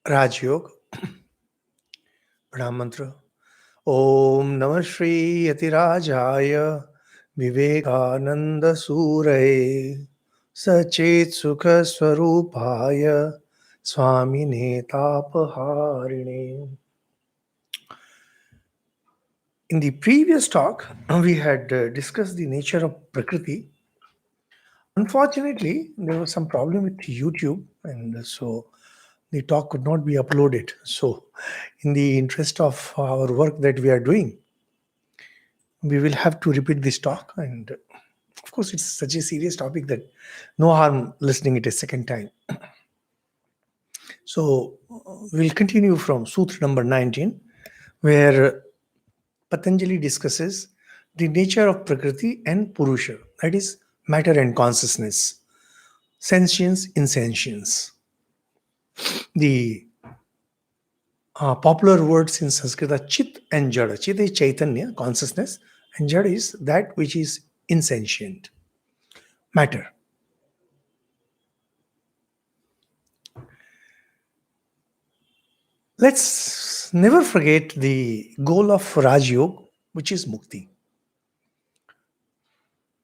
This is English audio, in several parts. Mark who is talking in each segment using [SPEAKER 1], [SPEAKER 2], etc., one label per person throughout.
[SPEAKER 1] Raj Yoga, Pranam Mantra. Om Namah Shri Yatirajaya Vivekananda Suraye Sachet Sukha Swarupaya Swami Tapaharine. In the previous talk, we had discussed the nature of Prakriti. Unfortunately, there was some problem with YouTube, and so the talk could not be uploaded. So, in the interest of our work that we are doing, we will have to repeat this talk. And of course, it's such a serious topic that no harm listening it a second time. So, we'll continue from Sutra number 19, where Patanjali discusses the nature of Prakriti and Purusha, that is, matter and consciousness, sentience, insentience. The popular words in Sanskrit are Chit and Jada. Chit is Chaitanya, consciousness, and Jada is that which is insentient, matter. Let's never forget the goal of Raj Yoga, which is Mukti.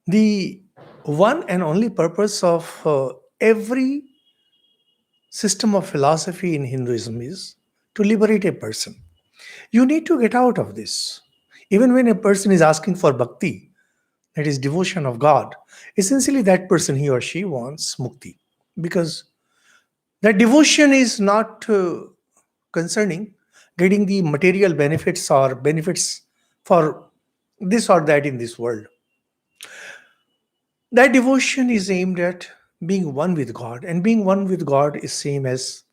[SPEAKER 1] The one and only purpose of every system of philosophy in Hinduism is to liberate a person. You need to get out of this. Even when a person is asking for bhakti, that is devotion of God, essentially that person, he or she, wants mukti. Because that devotion is not concerning getting the material benefits or benefits for this or that in this world. That devotion is aimed at being one with God, and being one with God is same as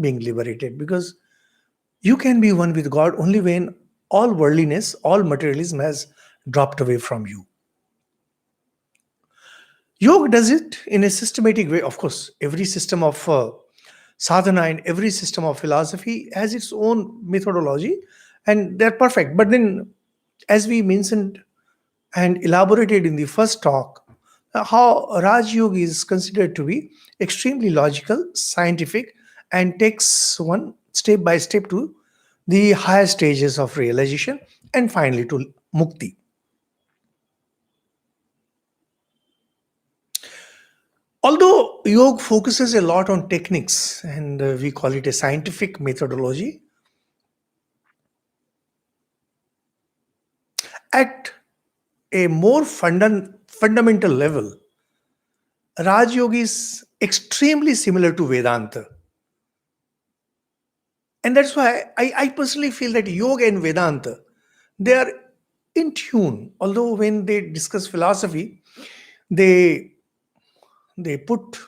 [SPEAKER 1] being liberated, because you can be one with God only when all worldliness, all materialism has dropped away from you. Yoga does it in a systematic way. Of course, every system of sadhana and every system of philosophy has its own methodology, and they're perfect. But then, as we mentioned and elaborated in the first talk, how Raj Yoga is considered to be extremely logical, scientific, and takes one step by step to the higher stages of realization and finally to mukti. Although yoga focuses a lot on techniques and we call it a scientific methodology, at a more fundamental level, Raj Yoga is extremely similar to Vedanta. And that's why I personally feel that yoga and Vedanta, they are in tune. Although when they discuss philosophy, they put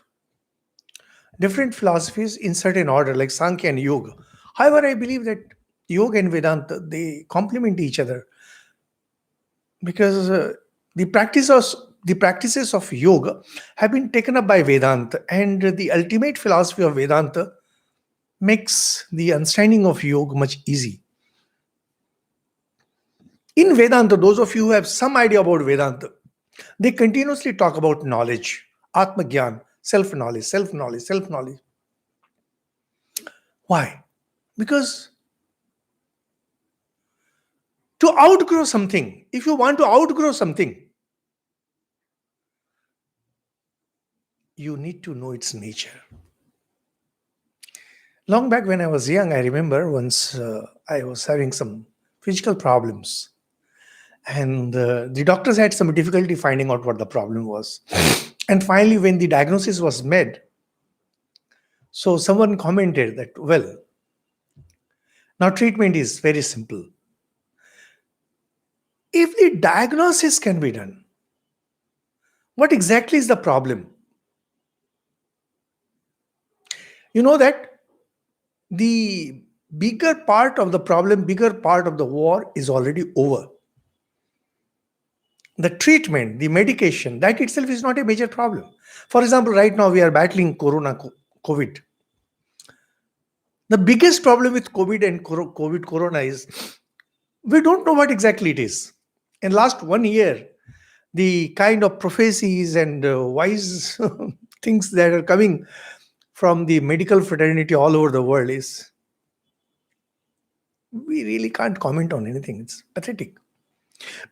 [SPEAKER 1] different philosophies in certain order, like Sankhya and Yoga. However, I believe that Yoga and Vedanta, they complement each other, because the practices of yoga have been taken up by Vedanta, and the ultimate philosophy of Vedanta makes the understanding of yoga much easy. In Vedanta, those of you who have some idea about Vedanta, they continuously talk about knowledge, Atma Gyan, self-knowledge, self-knowledge, self-knowledge. Why? Because to outgrow something, if you want to outgrow something, you need to know its nature. Long back when I was young, I remember once I was having some physical problems, and the doctors had some difficulty finding out what the problem was. And finally, when the diagnosis was made, so someone commented that, well, now treatment is very simple. If the diagnosis can be done, what exactly is the problem? You know that the bigger part of the problem, bigger part of the war is already over. The treatment, the medication, that itself is not a major problem. For example, right now we are battling COVID. The biggest problem with COVID and Corona is we don't know what exactly it is. In last 1 year, the kind of prophecies and wise things that are coming, from the medical fraternity all over the world is we really can't comment on anything. It's pathetic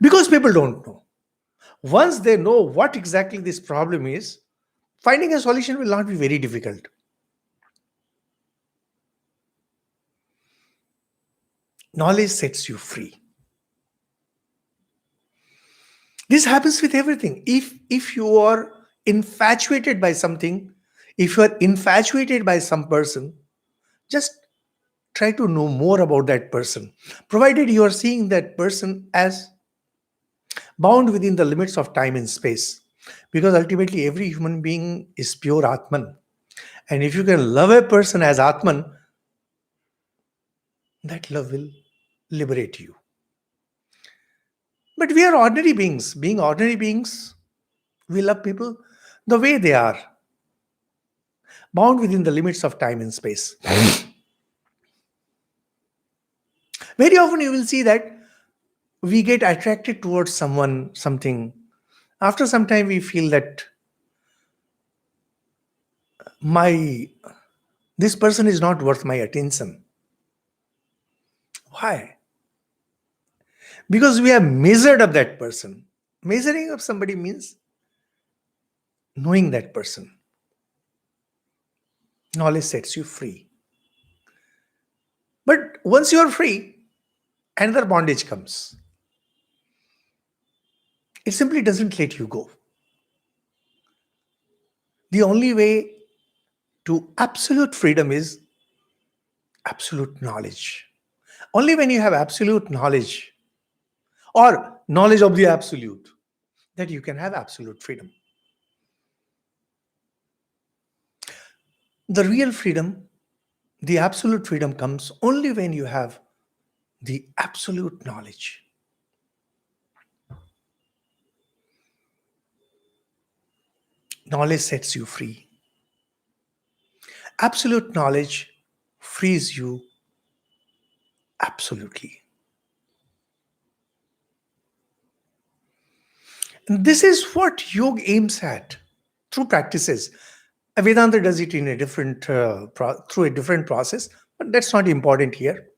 [SPEAKER 1] because people don't know. Once they know what exactly this problem is, finding a solution will not be very difficult. Knowledge sets you free. This happens with everything. If you are infatuated by something, if you are infatuated by some person, just try to know more about that person, provided you are seeing that person as bound within the limits of time and space. Because ultimately, every human being is pure Atman. And if you can love a person as Atman, that love will liberate you. But we are ordinary beings. Being ordinary beings, we love people the way they are, bound within the limits of time and space. Very often you will see that we get attracted towards someone, something. After some time, we feel that this person is not worth my attention. Why? Because we have measured up that person. Measuring up somebody means knowing that person. Knowledge sets you free. But once you are free, another bondage comes. It simply doesn't let you go. The only way to absolute freedom is absolute knowledge. Only when you have absolute knowledge or knowledge of the absolute, that you can have absolute freedom. The real freedom, the absolute freedom comes only when you have the absolute knowledge. Knowledge sets you free. Absolute knowledge frees you absolutely. And this is what yoga aims at through practices. Vedanta does it in a different through a different process, but that's not important here.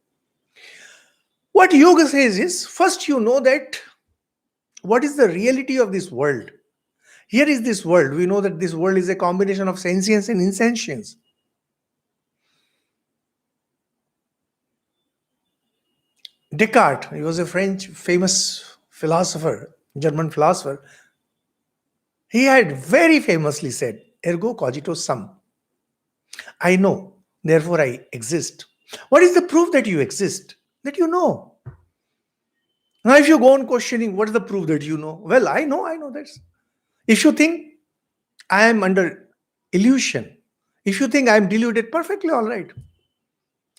[SPEAKER 1] What yoga says is, first you know that what is the reality of this world. Here is this world. We know that this world is a combination of sentience and insentience. Descartes, he was a French famous philosopher, German philosopher. He had very famously said, ergo cogito sum. I know, therefore I exist. What is the proof that you exist? That you know. Now, if you go on questioning, what is the proof that you know? Well, I know that's. If you think I am under illusion, if you think I am deluded, perfectly all right.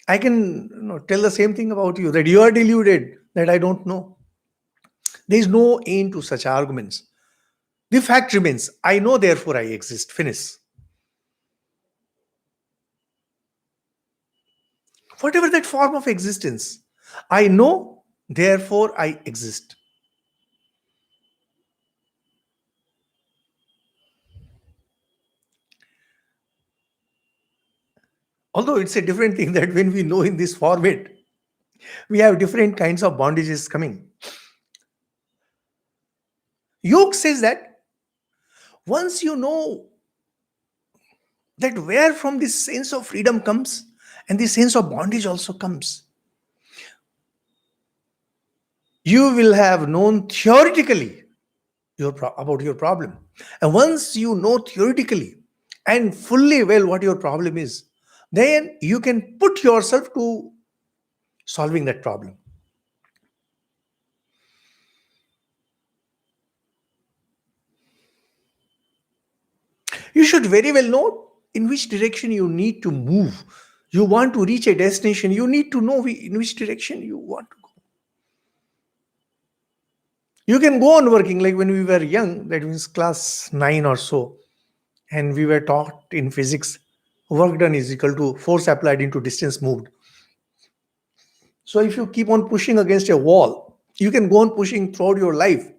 [SPEAKER 1] I can tell the same thing about you, that you are deluded, that I don't know. There is no end to such arguments. The fact remains, I know, therefore I exist. Finish. Whatever that form of existence, I know, therefore I exist. Although it's a different thing that when we know in this format, we have different kinds of bondages coming. Yoga says that once you know that where from this sense of freedom comes and this sense of bondage also comes, you will have known theoretically about your problem. And once you know theoretically and fully well what your problem is, then you can put yourself to solving that problem. You should very well know in which direction you need to move. You want to reach a destination, you need to know in which direction you want to go. You can go on working like when we were young, that means class 9 or so, and we were taught in physics, work done is equal to force applied into distance moved. So if you keep on pushing against a wall, you can go on pushing throughout your life.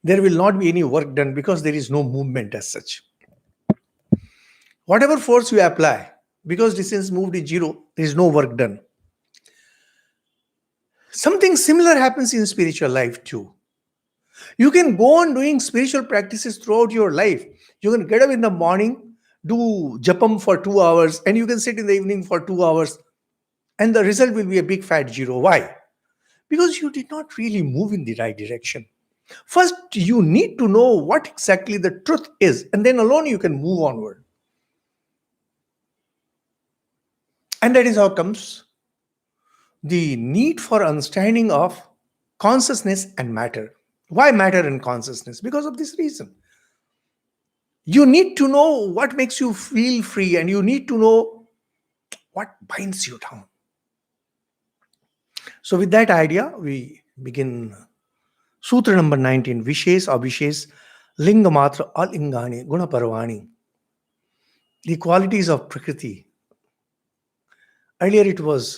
[SPEAKER 1] There will not be any work done because there is no movement as such. Whatever force you apply, Because distance moved is zero, there is no work done. Something similar happens in spiritual life too. You can go on doing spiritual practices throughout your life. You can get up in the morning, do japam for 2 hours, and you can sit in the evening for 2 hours, and the result will be a big fat zero. Why? Because you did not really move in the right direction. First, you need to know what exactly the truth is, and then alone you can move onward. And that is how comes the need for understanding of consciousness and matter. Why matter and consciousness? Because of this reason. You need to know what makes you feel free, and you need to know what binds you down. So, with that idea, we begin Sutra number 19, Vishes Abhishes Lingamatra Alingani Guna Parvani. The qualities of Prakriti. Earlier, it was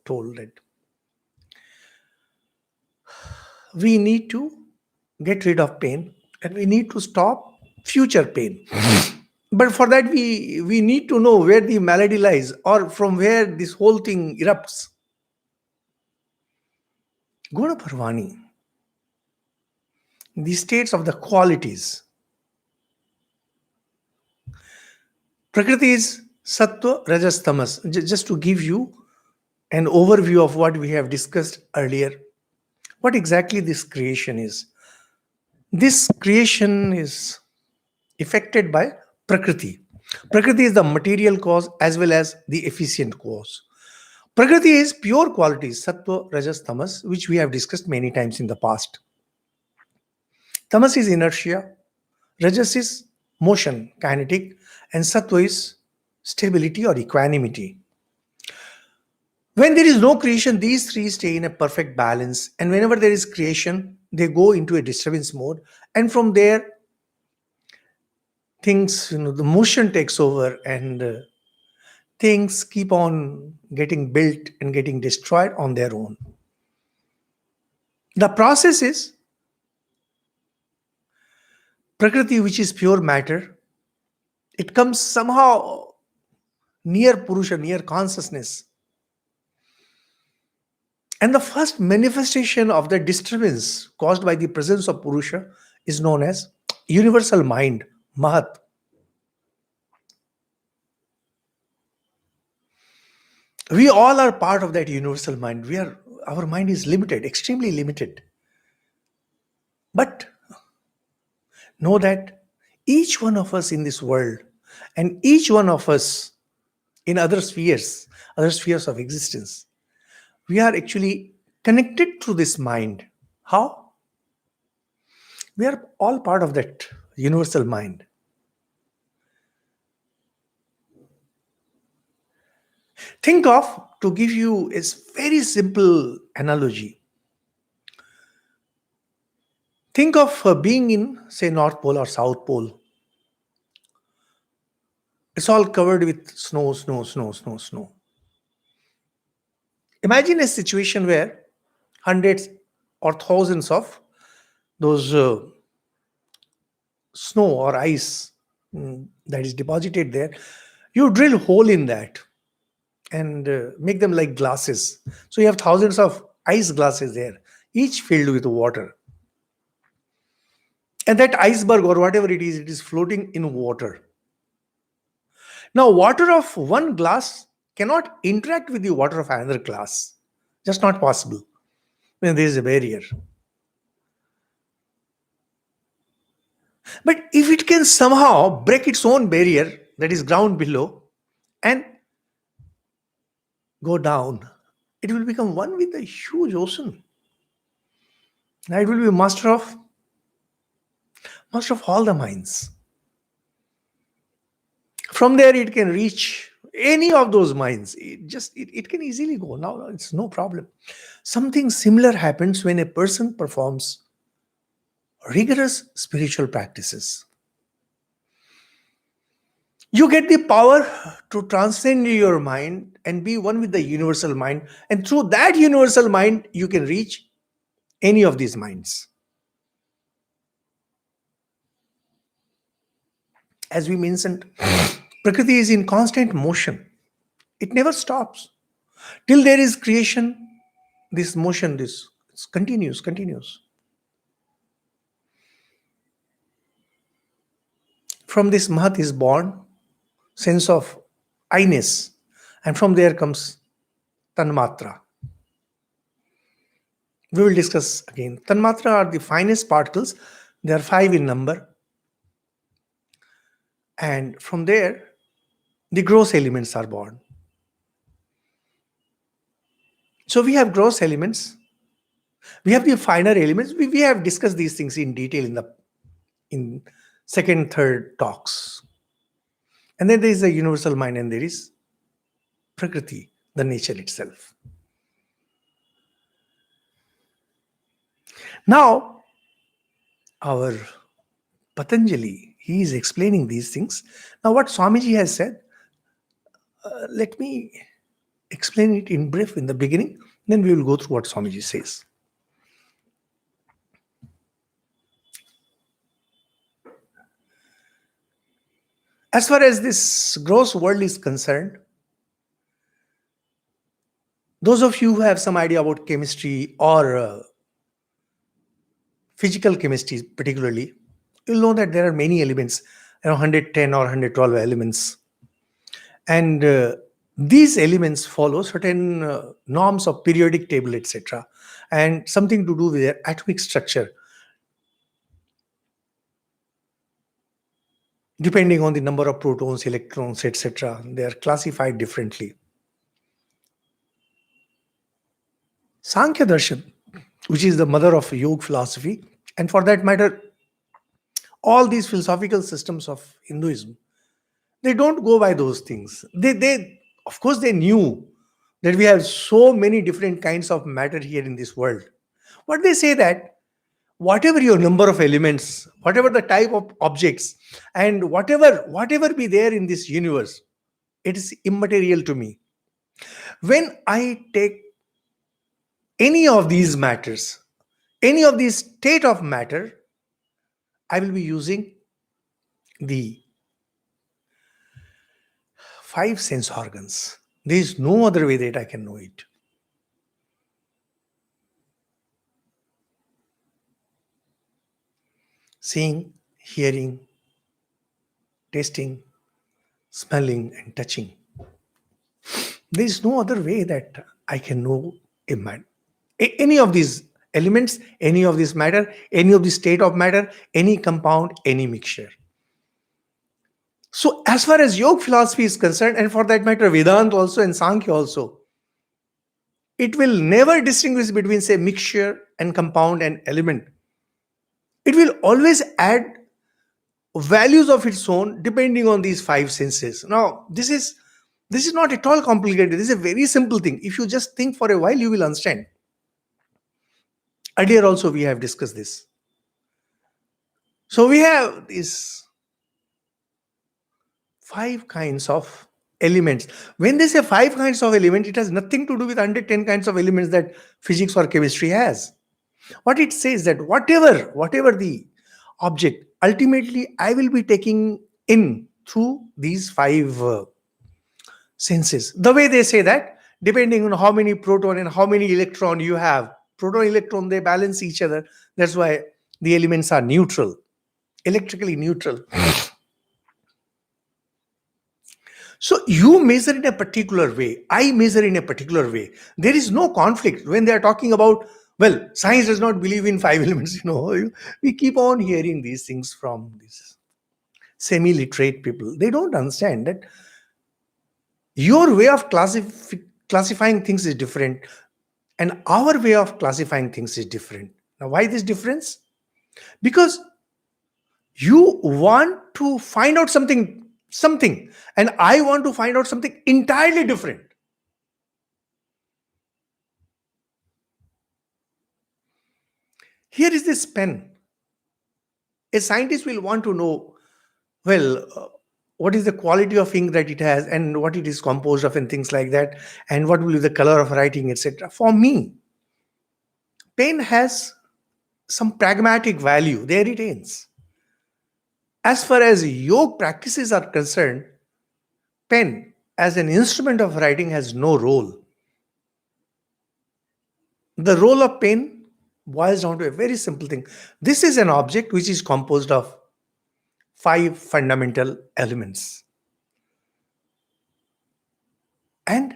[SPEAKER 1] told that we need to get rid of pain and we need to stop future pain. But for that, we need to know where the malady lies or from where this whole thing erupts. Guna Parvani, the states of the qualities. Prakriti is Sattva, Rajas, Tamas. Just to give you an overview of what we have discussed earlier, what exactly this creation is. This creation is affected by Prakriti. Prakriti is the material cause as well as the efficient cause. Prakriti is pure qualities, Sattva, Rajas, Tamas, which we have discussed many times in the past. Tamas is inertia, Rajas is motion, kinetic, and Sattva is stability or equanimity. When there is no creation, these three stay in a perfect balance. And whenever there is creation, they go into a disturbance mode. And from there, things, the motion takes over and things keep on getting built and getting destroyed on their own. The process is Prakriti, which is pure matter. It comes somehow near Purusha, near consciousness. And the first manifestation of the disturbance caused by the presence of Purusha is known as universal mind, Mahat. We all are part of that universal mind. Our mind is limited, extremely limited. But know that each one of us in this world and each one of us in other spheres of existence, we are actually connected through this mind. How? We are all part of that universal mind. Think of, to give you a very simple analogy, think of being in, say, North Pole or South Pole. It's all covered with snow, snow, snow, snow, snow. Imagine a situation where hundreds or thousands of those snow or ice that is deposited there. You drill hole in that and make them like glasses. So you have thousands of ice glasses there, each filled with water. And that iceberg or whatever it is floating in water. Now, water of one glass cannot interact with the water of another glass. Just not possible when there is a barrier. But if it can somehow break its own barrier, that is ground below, and go down, it will become one with the huge ocean. Now it will be master of all the minds. From there, it can reach any of those minds. It can easily go. Now it's no problem. Something similar happens when a person performs rigorous spiritual practices. You get the power to transcend your mind and be one with the universal mind. And through that universal mind, you can reach any of these minds. As we mentioned, Prakriti is in constant motion. It never stops. Till there is creation, this motion, this continues. From this Mahat is born sense of I-ness, and from there comes Tanmatra. We will discuss again. Tanmatra are the finest particles. They are 5 in number. And from there, the gross elements are born. So we have gross elements. We have the finer elements. We have discussed these things in detail in second, third talks. And then there is the universal mind, and there is Prakriti, the nature itself. Now, our Patanjali, he is explaining these things. Now, what Swamiji has said, let me explain it in brief in the beginning, then we will go through what Swamiji says. As far as this gross world is concerned, those of you who have some idea about chemistry or physical chemistry particularly, you'll know that there are many elements, 110 or 112 elements. And these elements follow certain norms of periodic table, etc., and something to do with their atomic structure, depending on the number of protons, electrons, etc. They are classified differently. Sankhya Darshan, which is the mother of yoga philosophy, and for that matter, all these philosophical systems of Hinduism, they don't go by those things. They of course, they knew that we have so many different kinds of matter here in this world. But they say that whatever your number of elements, whatever the type of objects, and whatever be there in this universe, it is immaterial to me. When I take any of these matters, any of these state of matter, I will be using the 5 sense organs. There is no other way that I can know it. Seeing, hearing, tasting, smelling, and touching. There is no other way that I can know a man. Any of these elements, any of this matter, any of the state of matter, any compound, any mixture. So as far as yoga philosophy is concerned, and for that matter, Vedanta also and Sankhya also, it will never distinguish between, say, mixture and compound and element. It will always add values of its own depending on these 5 senses. Now, this is not at all complicated. This is a very simple thing. If you just think for a while, you will understand. Earlier also we have discussed this. So we have these 5 kinds of elements. When they say 5 kinds of elements, it has nothing to do with 110 kinds of elements that physics or chemistry has. What it says that whatever the object, ultimately I will be taking in through these 5 senses. The way they say that, depending on how many proton and how many electron you have, proton, electron, they balance each other. That's why the elements are neutral, electrically neutral. So you measure in a particular way. I measure in a particular way. There is no conflict when they are talking about, well, science does not believe in 5 elements. We keep on hearing these things from these semi-literate people. They don't understand that your way of classifying things is different, and our way of classifying things is different. Now, why this difference? Because you want to find out something, and I want to find out something entirely different. Here is this pen. A scientist will want to know, well, what is the quality of ink that it has, and what it is composed of, and things like that, and what will be the color of writing, etc. For me, pen has some pragmatic value. There it ends. As far as yoga practices are concerned, pen as an instrument of writing has no role. The role of pen boils down to a very simple thing. This is an object which is composed of five fundamental elements. And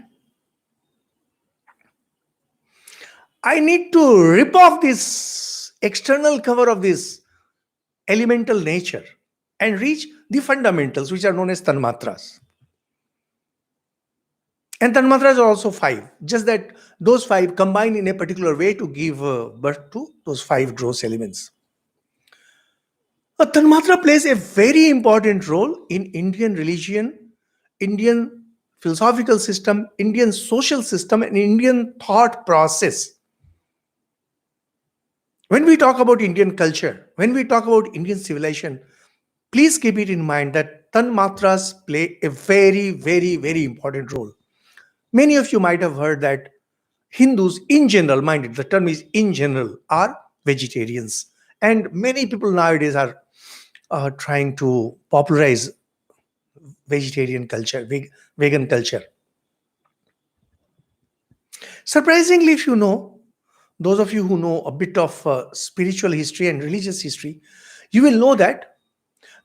[SPEAKER 1] I need to rip off this external cover of this elemental nature and reach the fundamentals, which are known as tanmatras. And tanmatras are also five, just that those five combine in a particular way to give birth to those five gross elements. A tanmatra plays a very important role in Indian religion, Indian philosophical system, Indian social system, and Indian thought process. When we talk about Indian culture, when we talk about Indian civilization, please keep it in mind that tanmatras play a very, very, very important role. Many of you might have heard that Hindus in general, mind it, the term is in general, are vegetarians. And many people nowadays are trying to popularize vegetarian culture, vegan culture. Surprisingly, if you know, those of you who know a bit of spiritual history and religious history, you will know that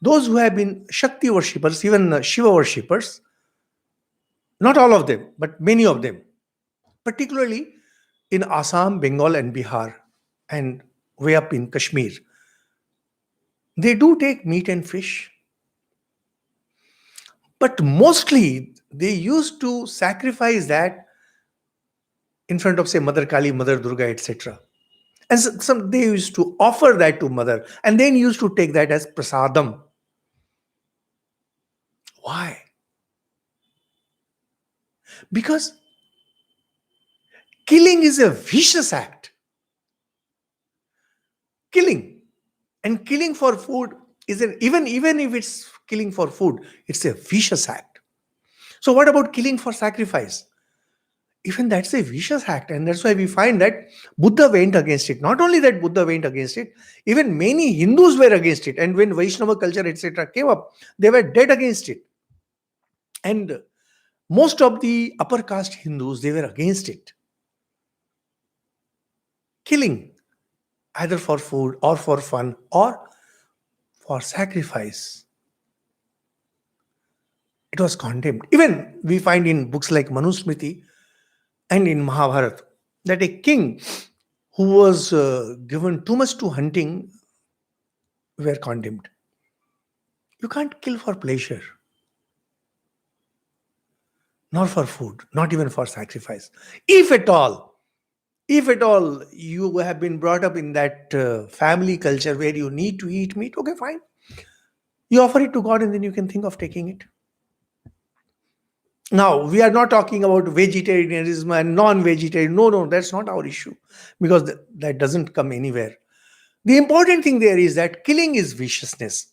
[SPEAKER 1] those who have been Shakti worshippers, even Shiva worshippers, not all of them, but many of them, particularly in Assam, Bengal, and Bihar, and way up in Kashmir, they do take meat and fish, but mostly they used to sacrifice that in front of, say, Mother Kali, Mother Durga, etc. And some they used to offer that to Mother, and then used to take that as prasadam. Why? Because killing is a vicious act. Killing and killing for food is even if it's killing for food, it's a vicious act. So what about killing for sacrifice? Even that's a vicious act, and that's why we find that Buddha went against it. Not only that Buddha went against it, even many Hindus were against it, and when Vaishnava culture etc came up, they were dead against it. And most of the upper caste Hindus, they were against it. Killing, either for food or for fun or for sacrifice, it was condemned. Even we find in books like Manusmriti and in Mahabharata that a king who was given too much to hunting were condemned. You can't kill for pleasure, nor for food, not even for sacrifice. If at all you have been brought up in that family culture where you need to eat meat, okay, fine. You offer it to God and then you can think of taking it. Now, we are not talking about vegetarianism and non-vegetarian. No, that's not our issue, because that doesn't come anywhere. The important thing there is that killing is viciousness.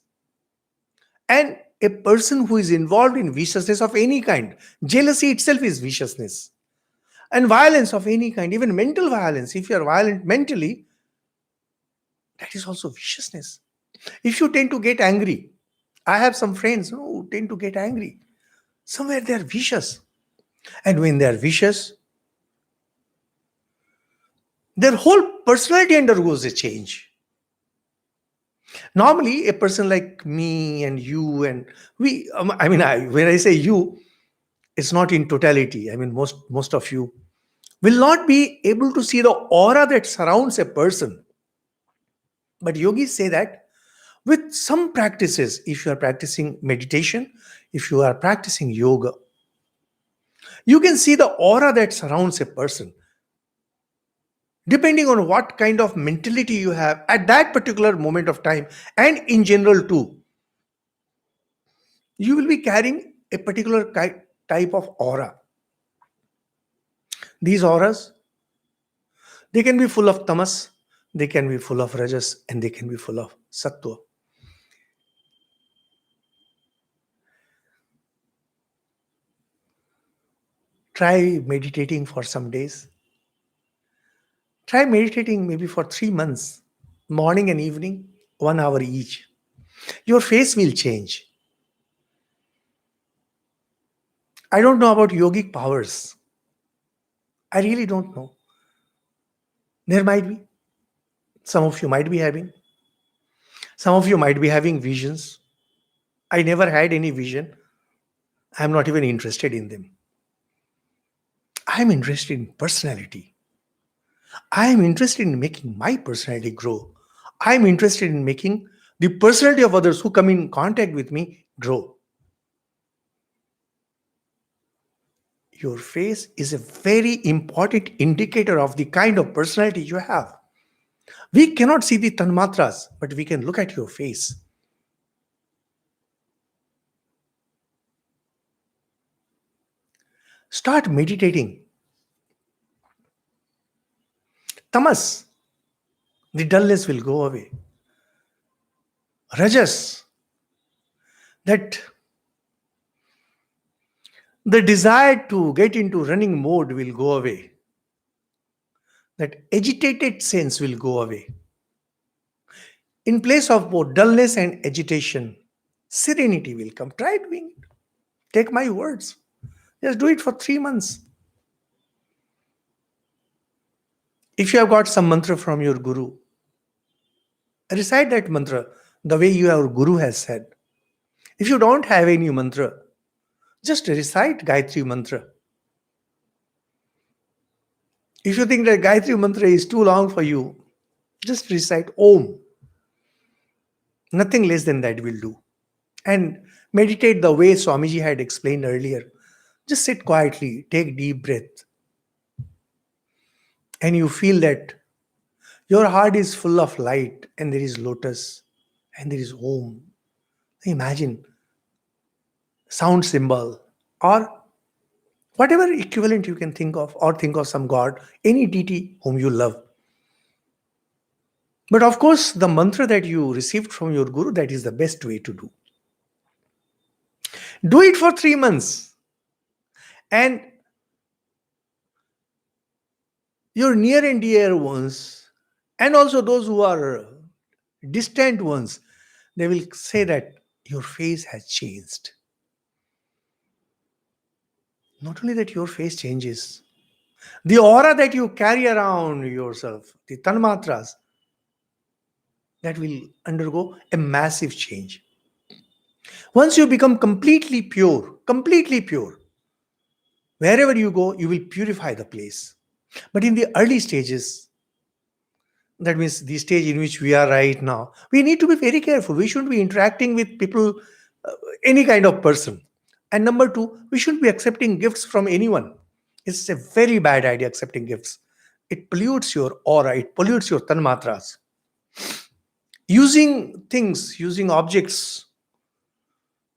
[SPEAKER 1] And a person who is involved in viciousness of any kind, jealousy itself is viciousness. And violence of any kind, even mental violence, if you are violent mentally, that is also viciousness. If you tend to get angry, I have some friends who tend to get angry. Somewhere they are vicious. And when they are vicious, their whole personality undergoes a change. Normally, a person like me and you and we, when I say you, it's not in totality. I mean, most of you will not be able to see the aura that surrounds a person. But yogis say that with some practices, if you are practicing meditation, if you are practicing yoga, you can see the aura that surrounds a person. Depending on what kind of mentality you have at that particular moment of time, and in general too, you will be carrying a particular type of aura. These auras, they can be full of tamas, they can be full of rajas, and they can be full of sattva. Try meditating for some days. Try meditating maybe for 3 months, morning and evening, 1 hour each. Your face will change. I don't know about yogic powers. I really don't know. There might be. Some of you might be having. Some of you might be having visions. I never had any vision. I'm not even interested in them. I'm interested in personality. I am interested in making my personality grow. I'm interested in making the personality of others who come in contact with me grow. Your face is a very important indicator of the kind of personality you have. We cannot see the tanmatras, but we can look at your face. Start meditating. Tamas, the dullness will go away. Rajas, that the desire to get into running mode will go away. That agitated sense will go away. In place of both dullness and agitation, serenity will come. Try doing it. Take my words. Just do it for 3 months. If you have got some mantra from your guru, recite that mantra the way your guru has said. If you don't have any mantra, just recite Gayatri mantra. If you think that Gayatri mantra is too long for you, just recite Om. Nothing less than that will do. And meditate the way Swamiji had explained earlier. Just sit quietly, take deep breath, and you feel that your heart is full of light and there is lotus and there is Om. Imagine sound symbol or whatever equivalent you can think of, or think of some god, any deity whom you love. But of course, the mantra that you received from your guru, that is the best way to do. Do it for 3 months. And your near and dear ones, and also those who are distant ones, they will say that your face has changed. Not only that your face changes, the aura that you carry around yourself, the tanmatras, that will undergo a massive change. Once you become completely pure, wherever you go, you will purify the place. But in the early stages, that means the stage in which we are right now, we need to be very careful. We shouldn't be interacting with people, any kind of person. And number two, we shouldn't be accepting gifts from anyone. It's a very bad idea accepting gifts. It pollutes your aura, it pollutes your tanmatras. Using things, using objects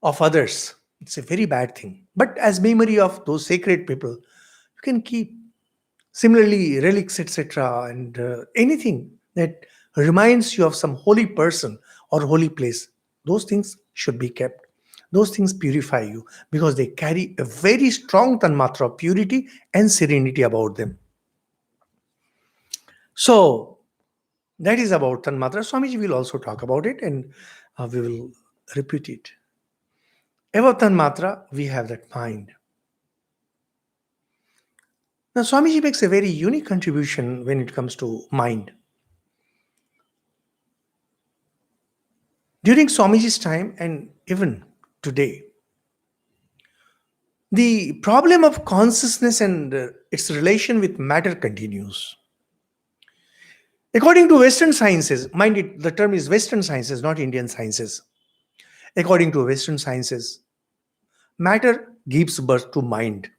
[SPEAKER 1] of others, it's a very bad thing. But as memory of those sacred people, you can keep. Similarly, relics, etc., and anything that reminds you of some holy person or holy place, those things should be kept. Those things purify you because they carry a very strong tanmatra of purity and serenity about them. So, that is about tanmatra. Swamiji will also talk about it, and we will repeat it. Above tanmatra, we have that mind. Now, Swamiji makes a very unique contribution when it comes to mind. During Swamiji's time and even today, the problem of consciousness and its relation with matter continues. According to Western sciences, mind it, the term is Western sciences, not Indian sciences. According to Western sciences, matter gives birth to mind.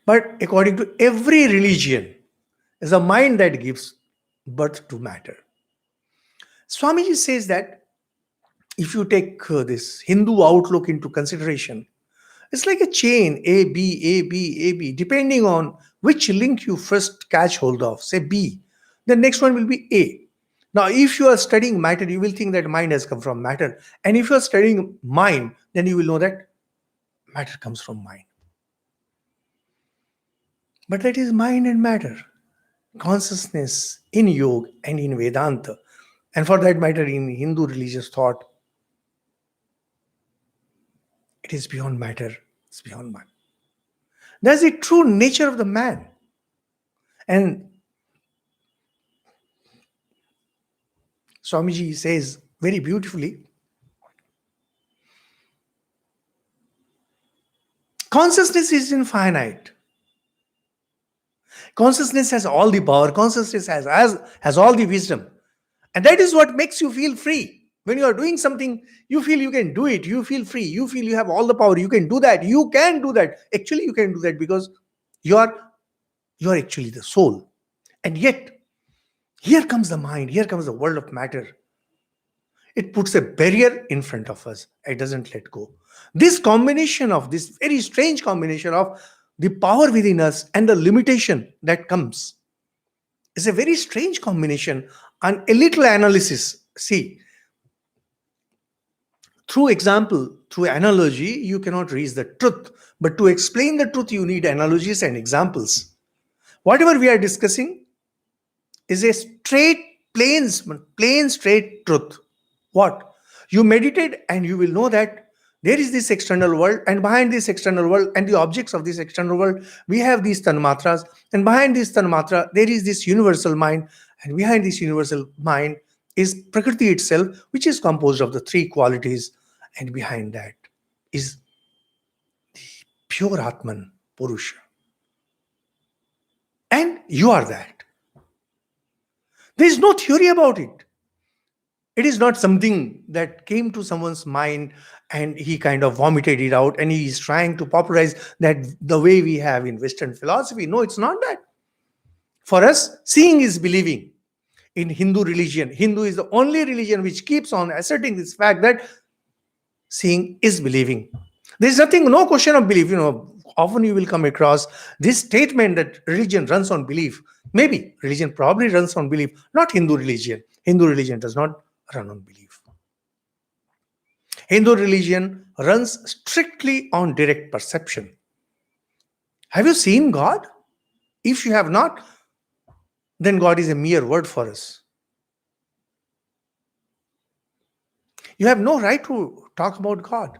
[SPEAKER 1] But according to every religion, it's the mind that gives birth to matter. Swamiji says that if you take this Hindu outlook into consideration, it's like a chain, A, B, A, B, A, B, depending on which link you first catch hold of. Say B, the next one will be A. Now, if you are studying matter, you will think that mind has come from matter. And if you are studying mind, then you will know that matter comes from mind. But that is mind and matter. Consciousness in yoga and in Vedanta, and for that matter in Hindu religious thought, It is beyond matter. It's beyond man. That's the true nature of the man. And Swamiji says very beautifully, consciousness is infinite. Consciousness has all the power. Consciousness has all the wisdom. And that is what makes you feel free. When you are doing something, you feel you can do it. You feel free. You feel you have all the power. You can do that. You can do that. Actually, you can do that because you are actually the soul. And yet, here comes the mind. Here comes the world of matter. It puts a barrier in front of us. It doesn't let go. This combination of this very strange combination of the power within us and the limitation that comes is a very strange combination. And a little analysis, see, through example, through analogy, you cannot reach the truth. But to explain the truth, you need analogies and examples. Whatever we are discussing is a plain, straight truth. What? You meditate and you will know that there is this external world, and behind this external world and the objects of this external world, we have these tanmatras, and behind this tanmatra, there is this universal mind, and behind this universal mind is Prakriti itself, which is composed of the three qualities, and behind that is the pure Atman, Purusha. And you are that. There is no theory about it. It is not something that came to someone's mind and he kind of vomited it out and he is trying to popularize that the way we have in Western philosophy. No, it's not that. For us, seeing is believing. In Hindu religion, Hindu is the only religion which keeps on asserting this fact that seeing is believing. There is nothing, no question of belief. Often you will come across this statement that religion runs on belief. Maybe religion probably runs on belief, not Hindu religion. Hindu religion does not run on belief. Hindu religion runs strictly on direct perception. Have you seen God? If you have not, then God is a mere word for us. You have no right to talk about God.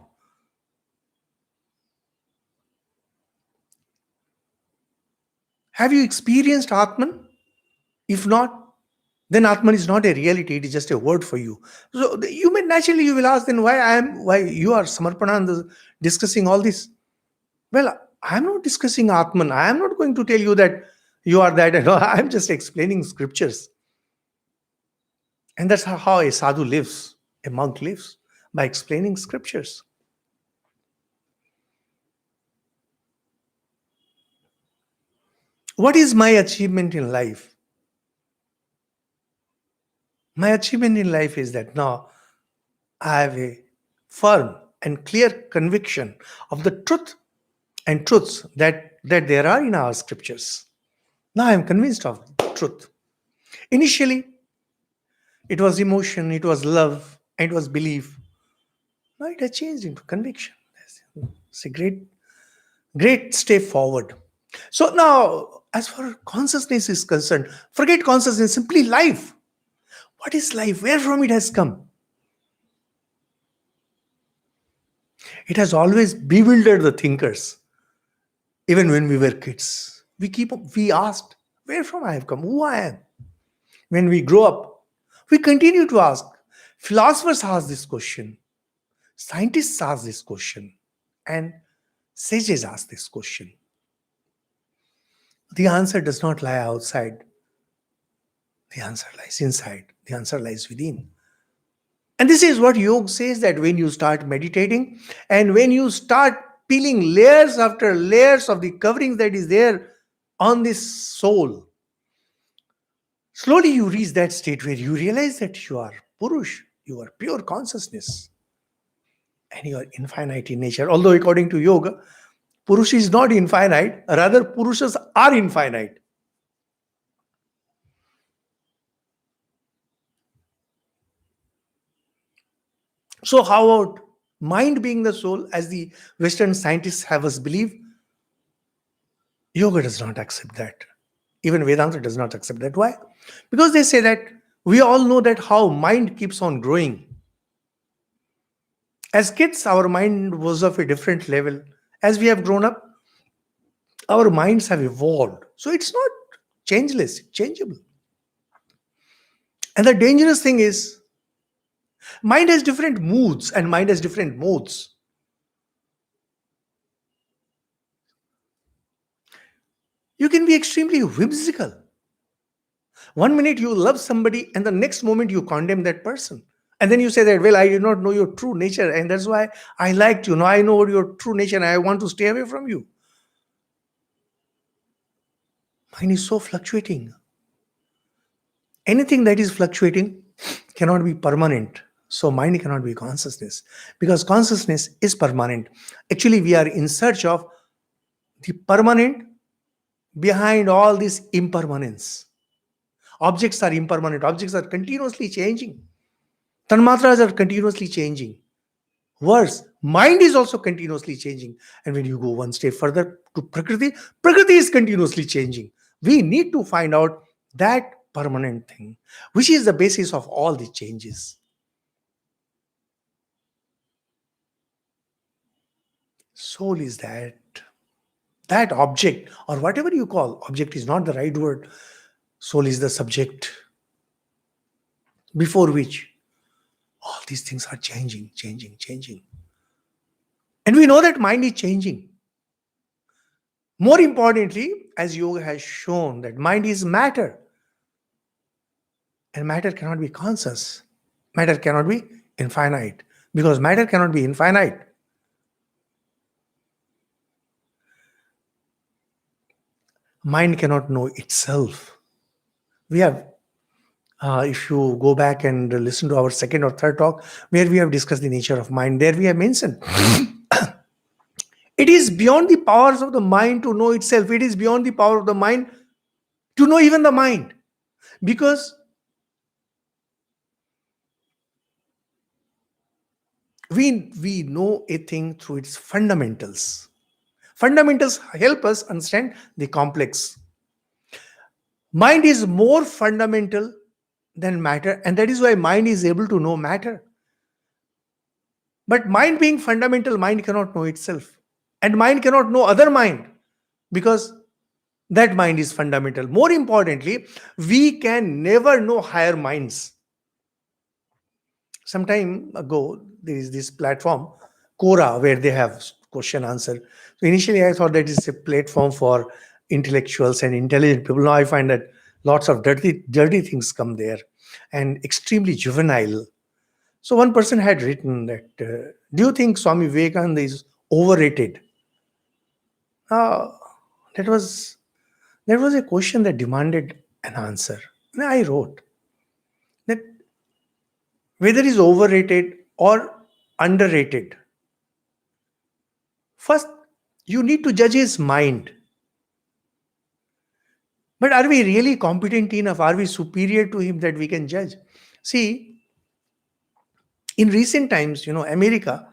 [SPEAKER 1] Have you experienced Atman? If not, then Atman is not a reality, it is just a word for you. So you will ask, then why you are Samarpanananda discussing all this? Well, I am not discussing Atman. I am not going to tell you that you are that. I am just explaining scriptures. And that's how a sadhu lives, a monk lives, by explaining scriptures. What is my achievement in life? My achievement in life is that now I have a firm and clear conviction of the truth and truths that there are in our scriptures. Now I am convinced of truth. Initially, it was emotion, it was love, and it was belief. Now it has changed into conviction. It's a great step forward. So now, as far as consciousness is concerned, forget consciousness, simply life. What is life? Where from it has come? It has always bewildered the thinkers. Even when we were kids, we asked, where from I have come? Who I am? When we grow up, we continue to ask. Philosophers ask this question. Scientists ask this question. And sages ask this question. The answer does not lie outside. The answer lies inside. The answer lies within. And this is what yoga says, that when you start meditating and when you start peeling layers after layers of the covering that is there on this soul, slowly you reach that state where you realize that you are Purush, you are pure consciousness, and you are infinite in nature. Although according to yoga, Purush is not infinite, rather Purushas are infinite. So how about mind being the soul, as the Western scientists have us believe? Yoga does not accept that. Even Vedanta does not accept that. Why? Because they say that we all know that how mind keeps on growing. As kids, our mind was of a different level. As we have grown up, our minds have evolved. So it's not changeless, it's changeable. And the dangerous thing is, mind has different moods and mind has different modes. You can be extremely whimsical. One minute you love somebody, and the next moment you condemn that person. And then you say that, well, I did not know your true nature, and that's why I liked you. Now I know your true nature, and I want to stay away from you. Mind is so fluctuating. Anything that is fluctuating cannot be permanent. So mind cannot be consciousness, because consciousness is permanent. Actually, we are in search of the permanent behind all this impermanence. Objects are impermanent. Objects are continuously changing. Tanmatras are continuously changing. Worse, mind is also continuously changing. And when you go one step further to Prakriti, Prakriti is continuously changing. We need to find out that permanent thing, which is the basis of all the changes. Soul is that object, or whatever you call. Object is not the right word. Soul is the subject before which all these things are changing. And we know that mind is changing. More importantly, as yoga has shown, that mind is matter. And matter cannot be conscious. Matter cannot be infinite. Because matter cannot be infinite. Mind cannot know itself. We have, if you go back and listen to our second or third talk, where we have discussed the nature of mind, there we have mentioned it is beyond the powers of the mind to know itself. It is beyond the power of the mind to know even the mind. Because we know a thing through its fundamentals. Fundamentals help us understand the complex. Mind is more fundamental than matter, and that is why mind is able to know matter. But mind being fundamental, mind cannot know itself. And mind cannot know other mind, because that mind is fundamental. More importantly, we can never know higher minds. Some time ago, there is this platform, Quora, where they have question answer. So initially, I thought that is a platform for intellectuals and intelligent people. Now I find that lots of dirty things come there, and extremely juvenile. So one person had written that, do you think Swami Vivekananda is overrated? Uh, that was a question that demanded an answer. And I wrote that whether he's overrated or underrated, first you need to judge his mind. But are we really competent enough? Are we superior to him that we can judge? See, in recent times, America,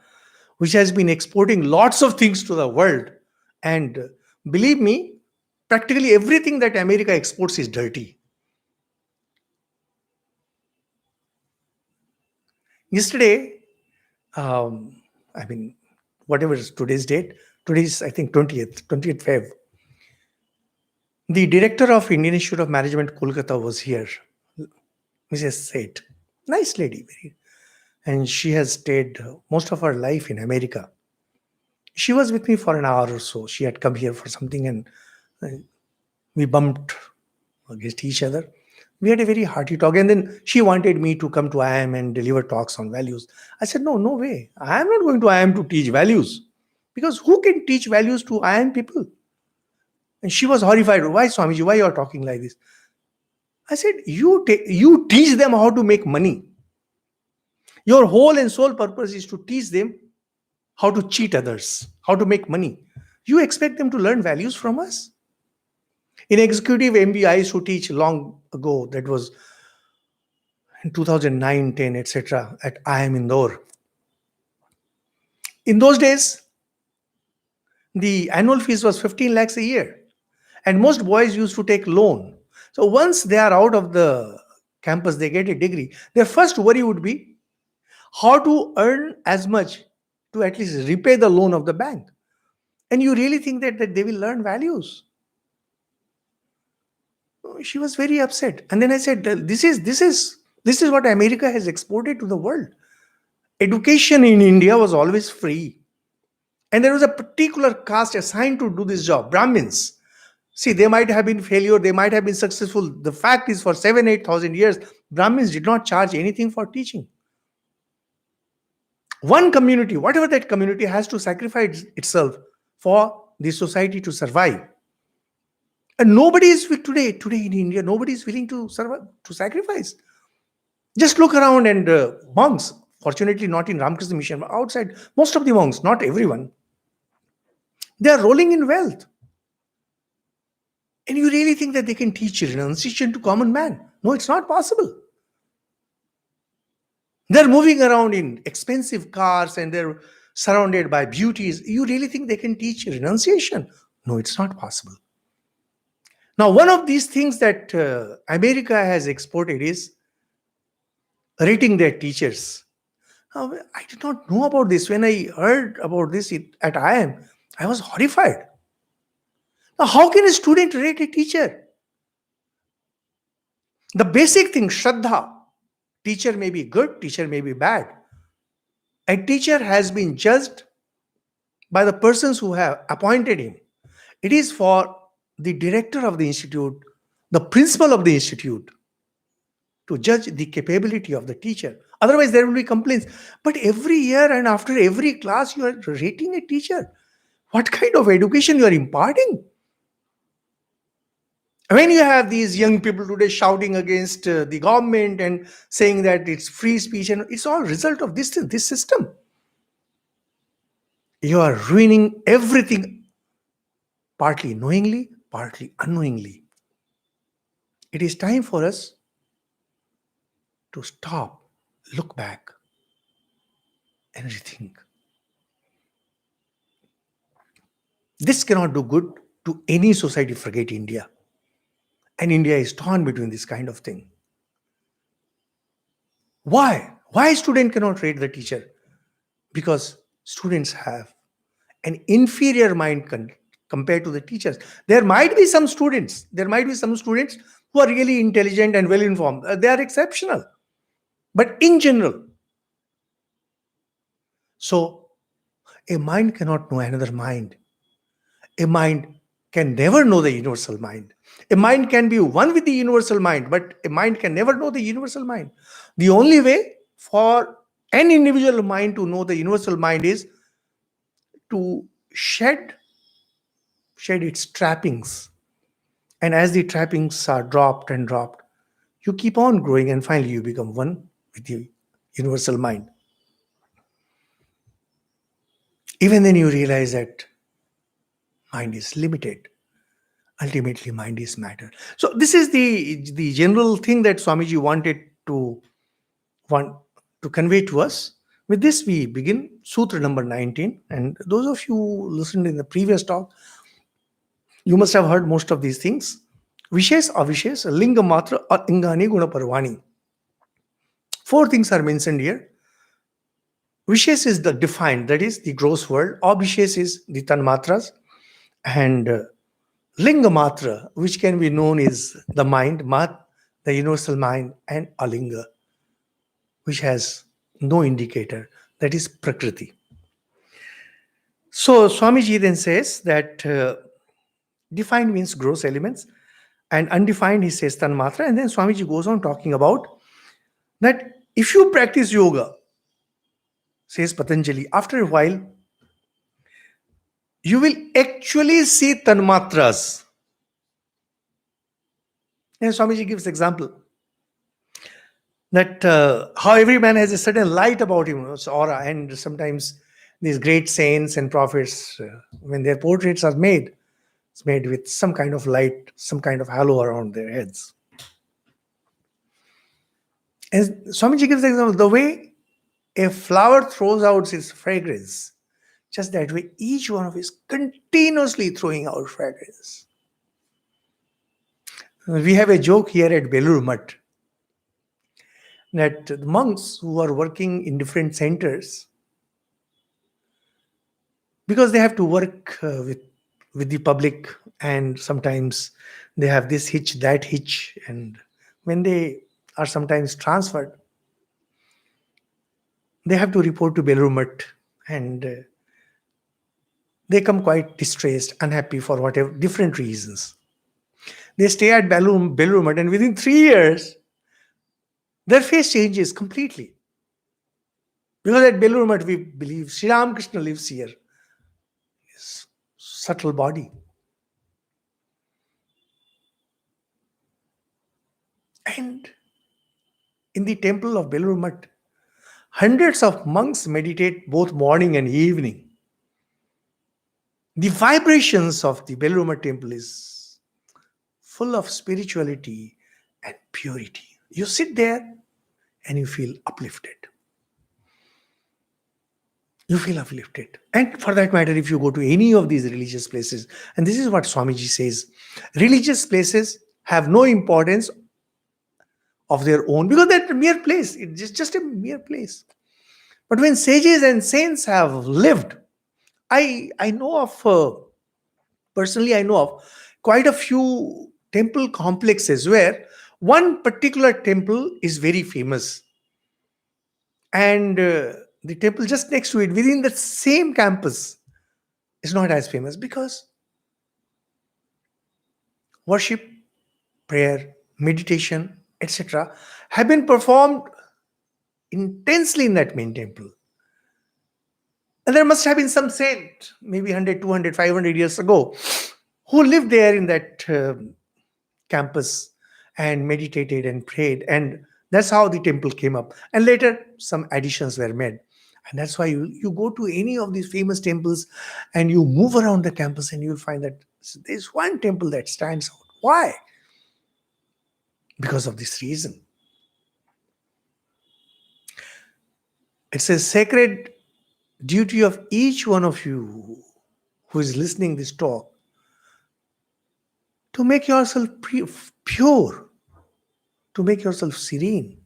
[SPEAKER 1] which has been exporting lots of things to the world, and believe me, practically everything that America exports is dirty. Yesterday, I mean, whatever is today's date, today's, I think, 20th Feb. The director of Indian Institute of Management, Kolkata, was here, Mrs. Seth. Nice lady, very. And she has stayed most of her life in America. She was with me for an hour or so. She had come here for something, and we bumped against each other. We had a very hearty talk, and then she wanted me to come to IIM and deliver talks on values. I said, no way. I am not going to IIM to teach values, because who can teach values to IIM people? And she was horrified. Why, Swamiji? Why you are talking like this? I said, you teach them how to make money. Your whole and sole purpose is to teach them how to cheat others, how to make money. You expect them to learn values from us? In executive MBA, I used to teach long ago, that was in 2009, 10, etc., at IIM Indore. In those days, the annual fees was 15 lakhs a year. And most boys used to take loan. So once they are out of the campus, they get a degree. Their first worry would be how to earn as much to at least repay the loan of the bank. And you really think that they will learn values? She was very upset. And then I said, this is what America has exported to the world. Education in India was always free. And there was a particular caste assigned to do this job, Brahmins. See, they might have been failure, they might have been successful. The fact is, for 7,000-8,000 years, Brahmins did not charge anything for teaching. One community, whatever that community, has to sacrifice itself for the society to survive. And nobody is today in India, nobody is willing to sacrifice. Just look around, and monks, fortunately not in Ramakrishna Mission, but outside, most of the monks, not everyone, they are rolling in wealth. And you really think that they can teach renunciation to common man? No, it's not possible. They're moving around in expensive cars and they're surrounded by beauties. You really think they can teach renunciation? No, it's not possible. Now, one of these things that America has exported is rating their teachers. Now, I did not know about this. When I heard about this at IIM, I was horrified. Now, how can a student rate a teacher? The basic thing, Shraddha. Teacher may be good, teacher may be bad. A teacher has been judged by the persons who have appointed him. It is for the director of the institute, the principal of the institute, to judge the capability of the teacher. Otherwise, there will be complaints. But every year and after every class, you are rating a teacher. What kind of education you are imparting? When you have these young people today shouting against the government and saying that it's free speech, and it's all result of this system. You are ruining everything, partly knowingly, partly unknowingly. It is time for us to stop, look back, and rethink. This cannot do good to any society, forget India. And India is torn between this kind of thing. Why? Why student cannot rate the teacher? Because students have an inferior mind compared to the teachers. There might be some students who are really intelligent and well informed. They are exceptional. But in general, so a mind cannot know another mind. A mind can never know the universal mind. A mind can be one with the universal mind, but a mind can never know the universal mind. The only way for an individual mind to know the universal mind is to shed its trappings. And as the trappings are dropped and dropped, you keep on growing and finally you become one with the universal mind. Even then you realize that mind is limited. Ultimately, mind is matter. So this is the general thing that Swamiji wanted to convey to us. With this, we begin Sutra number 19. And those of you who listened in the previous talk, you must have heard most of these things. Vishes, avishes, linga matra, or ingani guna parvani. 4 things are mentioned here. Vishes is the defined, that is the gross world. Avishes is the tanmatras. And linga matra, which can be known as the mind, mat, the universal mind, and alinga, which has no indicator, that is prakriti. So Swamiji then says that defined means gross elements, and undefined he says tanmatra. And then Swamiji goes on talking about that if you practice yoga, says Patanjali, after a while you will actually see tanmatras. And Swamiji gives example that how every man has a certain light about him, it's aura, and sometimes these great saints and prophets, when their portraits are made, it's made with some kind of light, some kind of halo around their heads. And Swamiji gives the example, the way a flower throws out its fragrance, just that way each one of us is continuously throwing out fragrance. We have a joke here at Belur Mutt that the monks who are working in different centers, because they have to work with the public, and sometimes they have this hitch, that hitch, and when they are sometimes transferred, they have to report to Belrumat, and they come quite distressed, unhappy for whatever different reasons. They stay at Belrumat, and within 3 years, their face changes completely. Because at Belrumat, we believe Sri Ramakrishna lives here, his subtle body. And in the temple of Belrumat, hundreds of monks meditate both morning and evening. The vibrations of the Belrumat temple is full of spirituality and purity. You sit there and you feel uplifted. You feel uplifted. And for that matter, if you go to any of these religious places, and this is what Swamiji says, religious places have no importance of their own because they're a mere place. It's just a mere place. But when sages and saints have lived, I know of, personally, I know of quite a few temple complexes where one particular temple is very famous. And the temple just next to it, within the same campus, is not as famous because worship, prayer, meditation, etc., have been performed intensely in that main temple. And there must have been some saint, maybe 100, 200, 500 years ago, who lived there in that campus and meditated and prayed. And that's how the temple came up. And later, some additions were made. And that's why you go to any of these famous temples and you move around the campus and you'll find that there's one temple that stands out. Why? Because of this reason. It's a sacred duty of each one of you who is listening this talk to make yourself pure, to make yourself serene.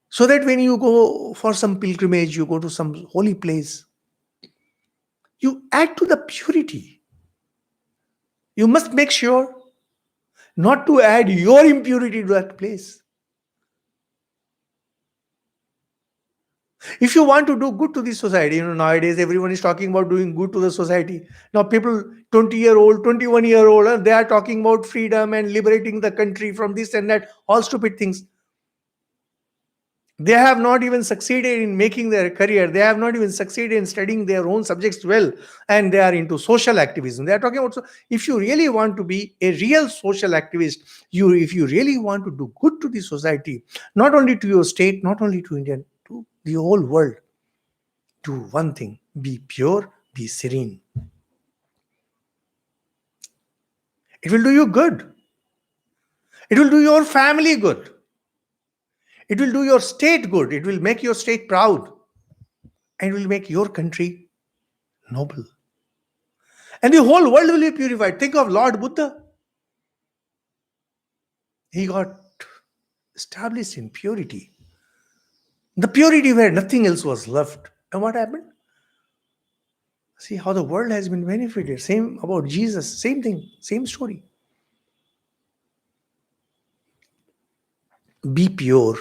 [SPEAKER 1] So that when you go for some pilgrimage, you go to some holy place, you add to the purity. You must make sure not to add your impurity to that place. If you want to do good to the society, nowadays everyone is talking about doing good to the society. Now people 20-year-old, 21-year-old, they are talking about freedom and liberating the country from this and that, all stupid things. They have not even succeeded in making their career. They have not even succeeded in studying their own subjects well. And they are into social activism. They are talking about, so if you really want to be a real social activist, if you really want to do good to the society, not only to your state, not only to India, to the whole world, do one thing: be pure, be serene. It will do you good. It will do your family good. It will do your state good. It will make your state proud. And it will make your country noble. And the whole world will be purified. Think of Lord Buddha. He got established in purity. The purity where nothing else was left. And what happened? See how the world has been benefited. Same about Jesus. Same thing. Same story. Be pure.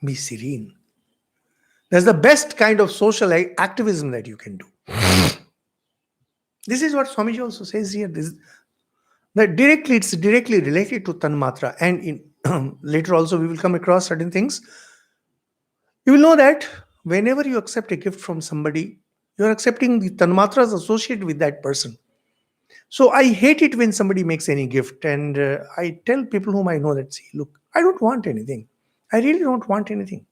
[SPEAKER 1] Be serene. That's the best kind of social activism that you can do. This is what Swamiji also says here. It's directly related to Tanmatra. And in later also we will come across certain things. You will know that whenever you accept a gift from somebody, you are accepting the Tanmatras associated with that person. So I hate it when somebody makes any gift. And I tell people whom I know that, see, look, I don't want anything. I really don't want anything.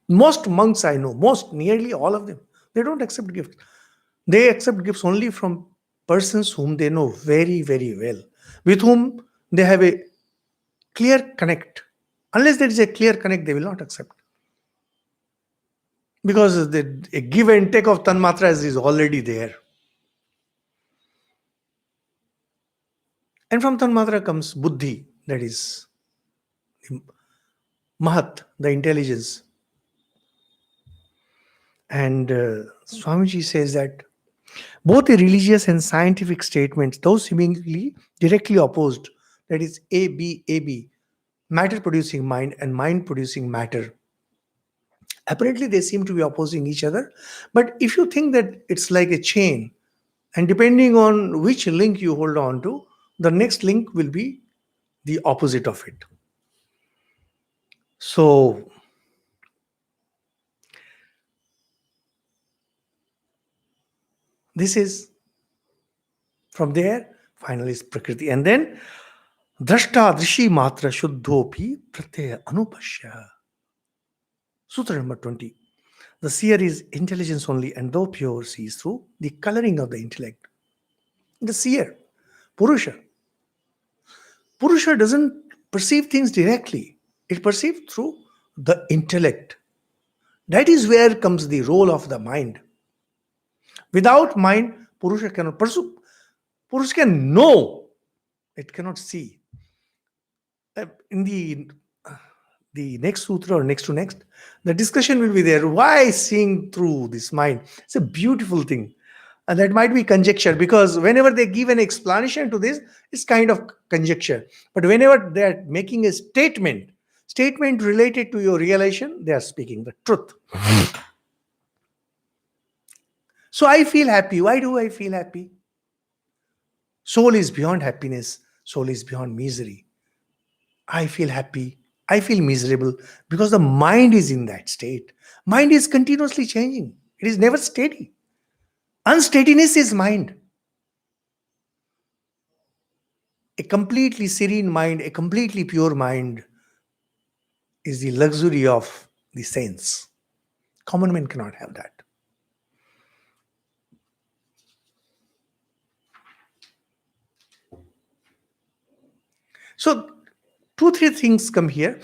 [SPEAKER 1] Most monks I know, nearly all of them, they don't accept gifts. They accept gifts only from persons whom they know very, very well, with whom they have a clear connect. Unless there is a clear connect, they will not accept. Because the a give and take of Tanmatras is already there. And from Tanmatra comes Buddhi, that is Mahat, the intelligence. And Swamiji says that both the religious and scientific statements, though seemingly directly opposed, that is AB, matter producing mind and mind producing matter, apparently they seem to be opposing each other. But if you think that it's like a chain, and depending on which link you hold on to, the next link will be the opposite of it. So, this is from there, finally, is Prakriti. And then, Drashta Drishi Matra Shuddhopi Pratyaya Anupashya. Sutra number 20. The seer is intelligence only, and though pure, sees through the coloring of the intellect. The seer, Purusha. Purusha doesn't perceive things directly, it perceives through the intellect. That is where comes the role of the mind. Without mind, Purusha cannot pursue. Purusha can know, it cannot see. In the next sutra or next to next, the discussion will be there. Why seeing through this mind? It's a beautiful thing. And that might be conjecture, because whenever they give an explanation to this, it's kind of conjecture. But whenever they are making a statement related to your realization, they are speaking the truth. So I feel happy. Why do I feel happy? Soul is beyond happiness. Soul is beyond misery. I feel happy. I feel miserable because the mind is in that state. Mind is continuously changing. It is never steady. Unsteadiness is mind. A completely serene mind, a completely pure mind is the luxury of the saints. Common men cannot have that. So, two, three things come here.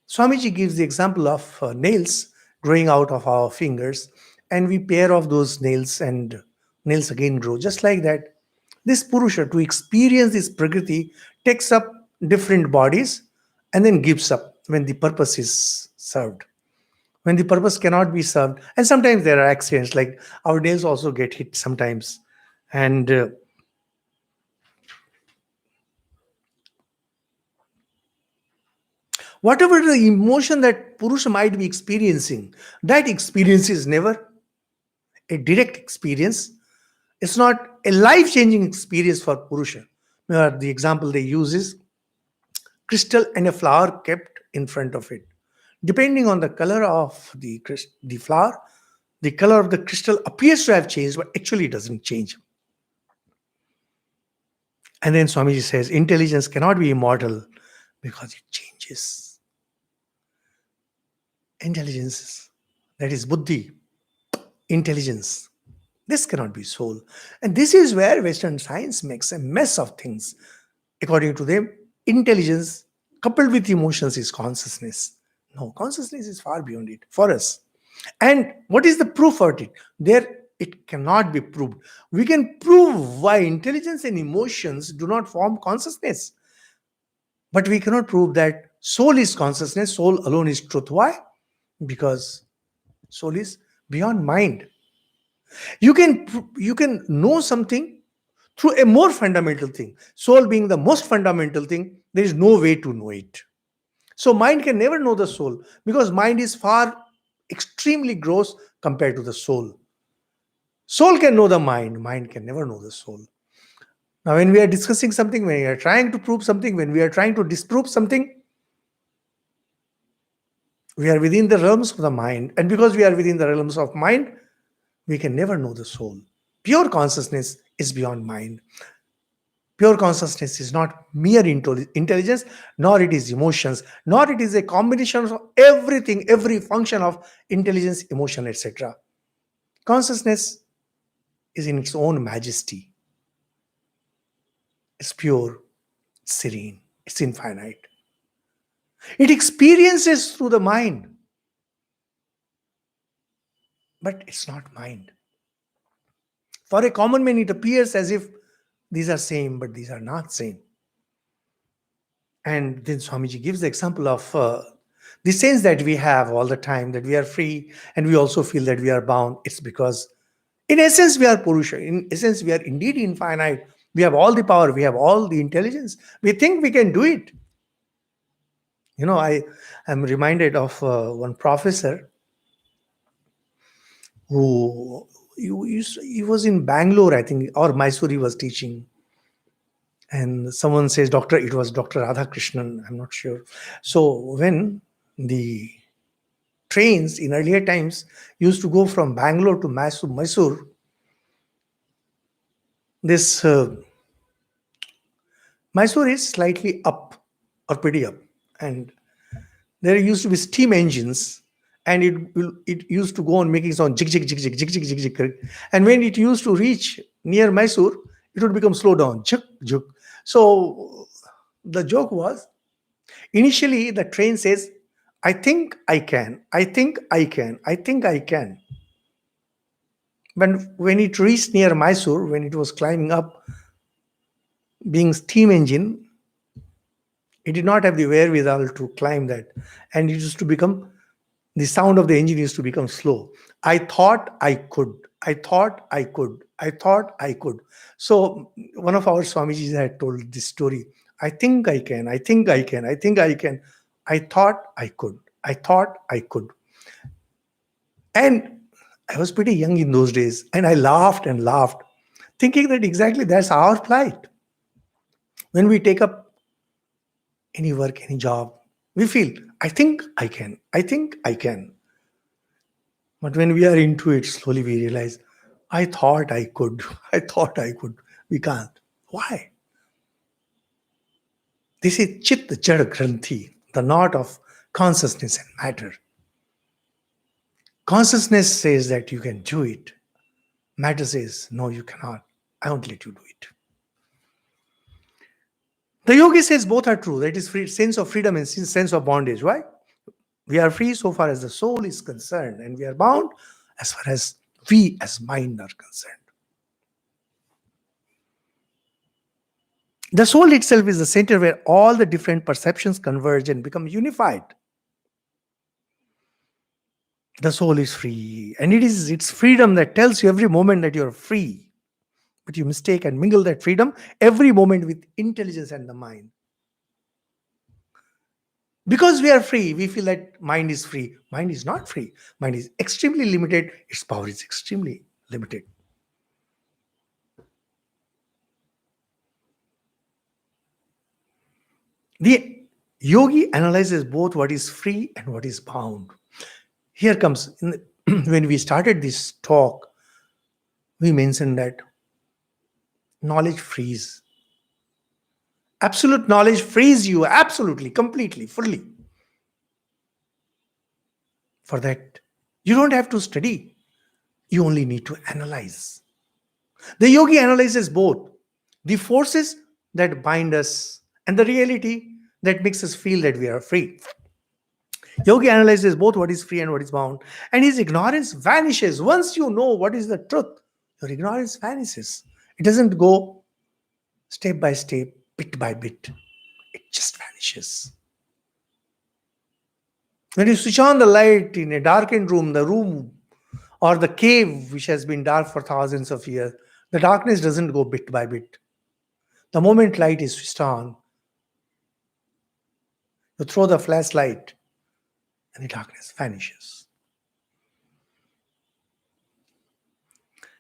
[SPEAKER 1] Swamiji gives the example of nails growing out of our fingers, and we pair off those nails, and nails again grow. Just like that, this Purusha, to experience this Prakriti, takes up different bodies and then gives up when the purpose is served. When the purpose cannot be served, and sometimes there are accidents, like our nails also get hit sometimes. And whatever the emotion that Purusha might be experiencing, that experience is never a direct experience. It's not a life-changing experience for Purusha. The example they use is crystal and a flower kept in front of it. Depending on the color of the flower, the color of the crystal appears to have changed, but actually doesn't change. And then Swamiji says, intelligence cannot be immortal because it changes. Intelligence, that is buddhi, intelligence. This cannot be soul. And this is where Western science makes a mess of things. According to them, intelligence coupled with emotions is consciousness. No, consciousness is far beyond it for us. And what is the proof of it? There, it cannot be proved. We can prove why intelligence and emotions do not form consciousness. But we cannot prove that soul is consciousness, soul alone is truth. Why? Because soul is beyond mind. You can know something through a more fundamental thing. Soul being the most fundamental thing, there is no way to know it. So mind can never know the soul, because mind is far extremely gross compared to the soul. Soul can know the mind, mind can never know the soul. Now, when we are discussing something, when we are trying to prove something, when we are trying to disprove something, we are within the realms of the mind. And because we are within the realms of mind, we can never know the soul. Pure consciousness is beyond mind. Pure consciousness is not mere intelligence, nor it is emotions, nor it is a combination of everything, every function of intelligence, emotion, etc. Consciousness is in its own majesty. It's pure, it's serene, it's infinite. It experiences through the mind, but it's not mind. For a common man, it appears as if these are same, but these are not same. And then Swamiji gives the example of The sense that we have all the time that we are free and we also feel that we are bound, it's because in essence we are Purusha. In essence, we are indeed infinite. We have all the power, we have all the intelligence. We think we can do it. I am reminded of one professor who he was in Bangalore, I think, or Mysore. He was teaching, and someone says doctor. It was Dr. Radhakrishnan. I'm not sure. So when the trains in earlier times used to go from Bangalore to Mysore, this Mysore is slightly up or pretty up, and there used to be steam engines, and it used to go on making sound jig jig jig jig jig jig jig jig, correct? And when it used to reach near Mysore, it would become slow down, juk juk. So the joke was, initially the train says, "I think I can, I think I can, I think I can." But when it reached near Mysore, when it was climbing up, being steam engine, it did not have the wherewithal to climb that, and it used to become, the sound of the engine used to become slow. I thought I could. I thought I could. I thought I could. So one of our Swamijis had told this story. I think I can. I think I can. I think I can. I thought I could. I thought I could. And I was pretty young in those days, and I laughed and laughed, thinking that exactly that's our plight. When we take up any work, any job, we feel, I think I can. I think I can. But when we are into it, slowly we realize, I thought I could. I thought I could. We can't. Why? This is Chit Jad Granthi, the knot of consciousness and matter. Consciousness says that you can do it. Matter says, no, you cannot. I won't let you do it. The yogi says both are true. That is free, sense of freedom and sense of bondage. Why? We are free so far as the soul is concerned, and we are bound as far as we as mind are concerned. The soul itself is the center where all the different perceptions converge and become unified. The soul is free, and it is its freedom that tells you every moment that you're free. But you mistake and mingle that freedom every moment with intelligence and the mind. Because we are free, we feel that mind is free. Mind is not free. Mind is extremely limited. Its power is extremely limited. The yogi analyzes both what is free and what is bound. Here comes, when we started this talk, we mentioned that knowledge frees. Absolute knowledge frees you absolutely, completely, fully. For that, you don't have to study. You only need to analyze. The yogi analyzes both the forces that bind us and the reality that makes us feel that we are free. Yogi analyzes both what is free and what is bound, and his ignorance vanishes. Once you know what is the truth, your ignorance vanishes. It doesn't go step by step, bit by bit. It just vanishes. When you switch on the light in a darkened room, the room or the cave which has been dark for thousands of years, the darkness doesn't go bit by bit. The moment light is switched on, you throw the flashlight and the darkness vanishes.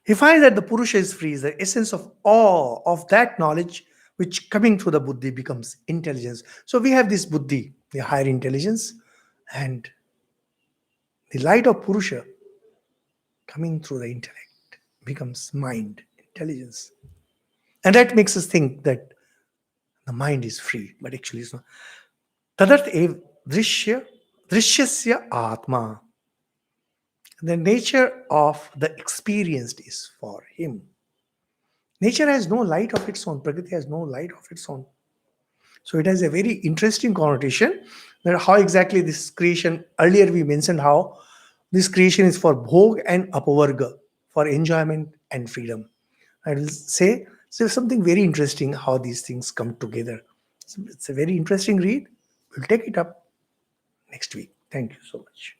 [SPEAKER 1] He finds that the Purusha is free, is the essence of awe of that knowledge which coming through the Buddhi becomes intelligence. So we have this Buddhi, the higher intelligence, and the light of Purusha coming through the intellect becomes mind, intelligence. And that makes us think that the mind is free, but actually it's not. Tadat ev drishyasya atma. The nature of the experienced is for him. Nature has no light of its own. Prakriti has no light of its own. So it has a very interesting connotation that how exactly this creation, earlier we mentioned how this creation is for bhog and apavarga, for enjoyment and freedom. I will say so something very interesting how these things come together. So it's a very interesting read. We'll take it up next week. Thank you so much.